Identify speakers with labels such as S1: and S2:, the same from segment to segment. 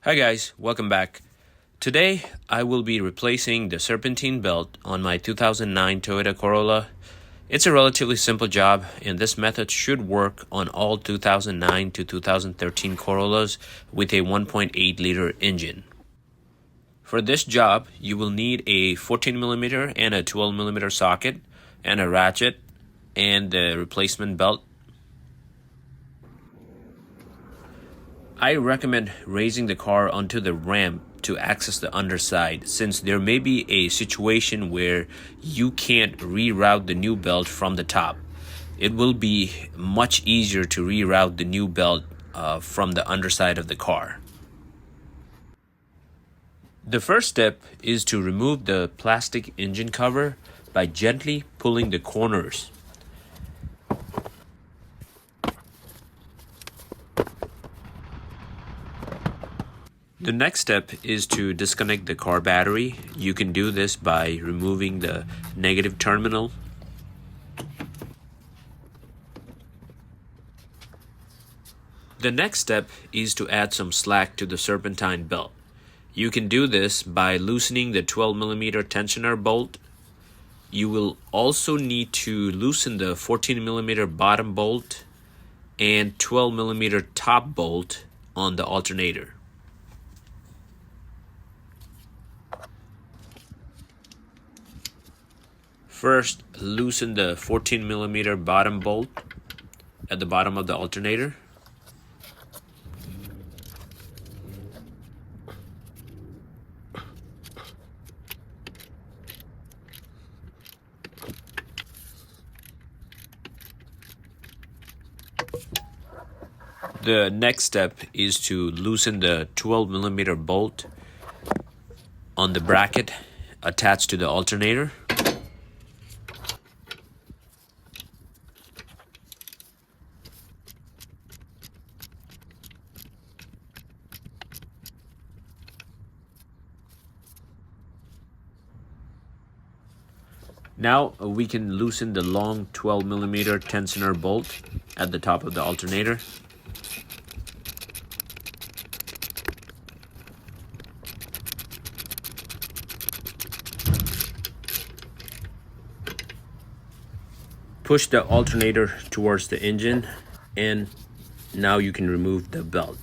S1: Hi guys, welcome back. Today I will be replacing the Serpentine belt on my 2009 Toyota Corolla. It's a relatively simple job and this method should work on all 2009 to 2013 Corollas with a 1.8 liter engine. For this job, you will need a 14mm and a 12mm socket and a ratchet and the replacement belt. I recommend raising the car onto the ramp to access the underside, since there may be a situation where you can't reroute the new belt from the top. It will be much easier to reroute the new belt from the underside of the car. The first step is to remove the plastic engine cover by gently pulling the corners. The next step is to disconnect the car battery. You can do this by removing the negative terminal. The next step is to add some slack to the Serpentine belt. You can do this by loosening the 12mm tensioner bolt. You will also need to loosen the 14mm bottom bolt and 12mm top bolt on the alternator. First, loosen the 14mm bottom bolt at the bottom of the alternator. The next step is to loosen the 12mm bolt on the bracket attached to the alternator. Now we can loosen the long 12mm tensioner bolt at the top of the alternator. Push the alternator towards the engine and now you can remove the belt.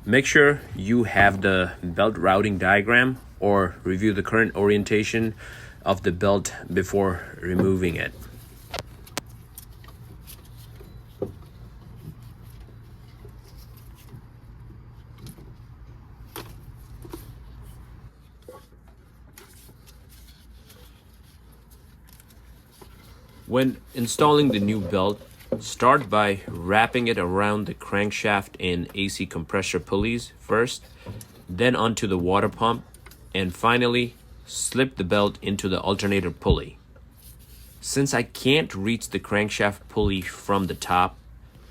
S1: Make sure you have the belt routing diagram or review the current orientation of the belt before removing it. When installing the new belt, start by wrapping it around the crankshaft and AC compressor pulleys first, then onto the water pump, and finally slip the belt into the alternator pulley. Since I can't reach the crankshaft pulley from the top,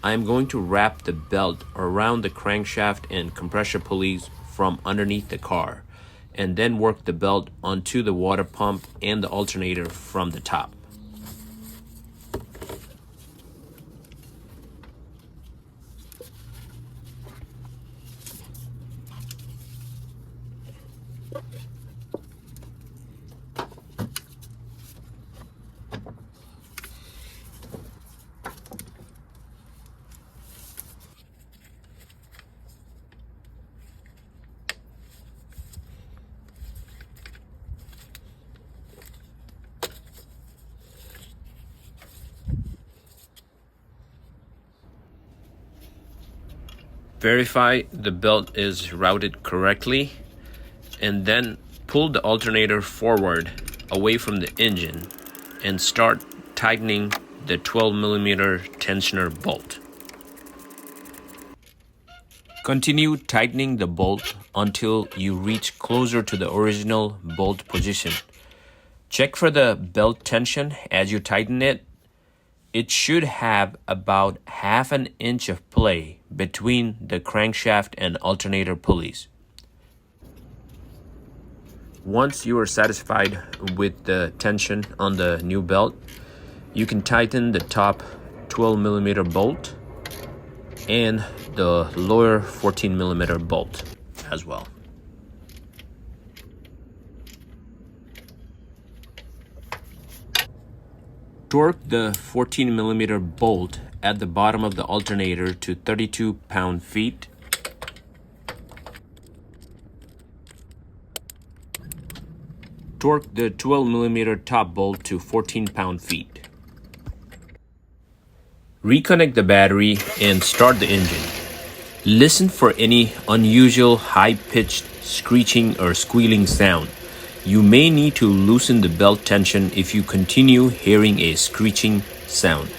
S1: I am going to wrap the belt around the crankshaft and compressor pulleys from underneath the car, and then work the belt onto the water pump and the alternator from the top. Verify the belt is routed correctly and then pull the alternator forward away from the engine and start tightening the 12mm tensioner bolt. Continue tightening the bolt until you reach closer to the original bolt position. Check for the belt tension as you tighten it. It should have about ½ an inch of play between the crankshaft and alternator pulleys. Once you are satisfied with the tension on the new belt, you can tighten the top 12mm bolt and the lower 14mm bolt. as well. Torque the 14mm bolt at the bottom of the alternator to 32 pound-feet. Torque the 12mm top bolt to 14 pound-feet. Reconnect the battery and start the engine. Listen for any unusual high-pitched screeching or squealing sound. You may need to loosen the belt tension if you continue hearing a screeching sound.